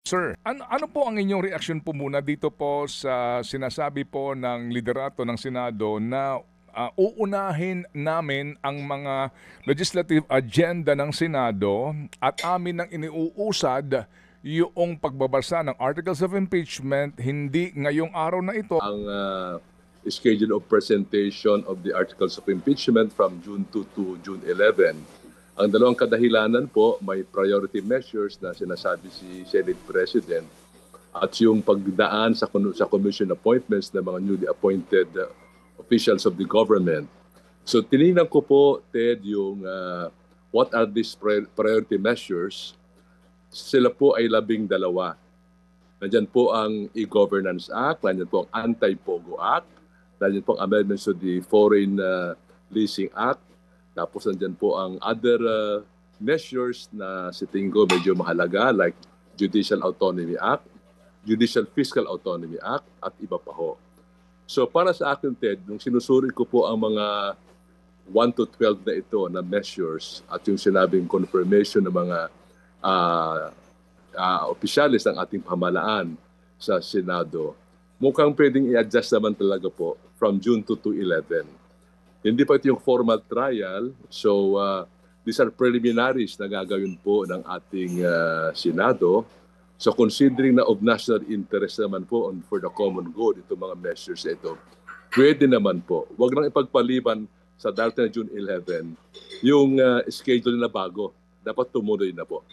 Sir, ano po ang inyong reaksyon po muna dito po sa sinasabi po ng liderato ng Senado na uunahin namin ang mga legislative agenda ng Senado at amin nang iniuusad yung pagbabasa ng Articles of Impeachment hindi ngayong araw na ito. Ang schedule of presentation of the Articles of Impeachment from June 2 to June 11. Ang dalawang kadahilanan po, may priority measures na sinasabi si Senate President at yung pagdaan sa commission appointments ng mga newly appointed officials of the government. So tinignan ko po, Ted, yung what are these priority measures. Sila po ay 12. Nandiyan po ang E-Governance Act, nandiyan po ang Anti-Pogo Act, nandiyan po ang amendments to the Foreign Leasing Act, tapos nandiyan po ang other measures na si Tingo medyo mahalaga like Judicial Autonomy Act, Judicial Fiscal Autonomy Act at iba pa ho. So para sa akin, Ted, nung sinusuri ko po ang mga 1 to 12 na ito na measures at yung sinabing confirmation ng mga opisyalis ng ating pamahalaan sa Senado, mukhang pwedeng i-adjust naman talaga po from June 2 to 11. Hindi pa ito yung formal trial, so these are preliminaries na gagawin po ng ating Senado. So considering na of national interest naman po for the common good, itong mga measures na ito, pwede naman po. Huwag lang ipagpaliban sa darating na June 11 yung schedule na bago. Dapat tumuloy na po.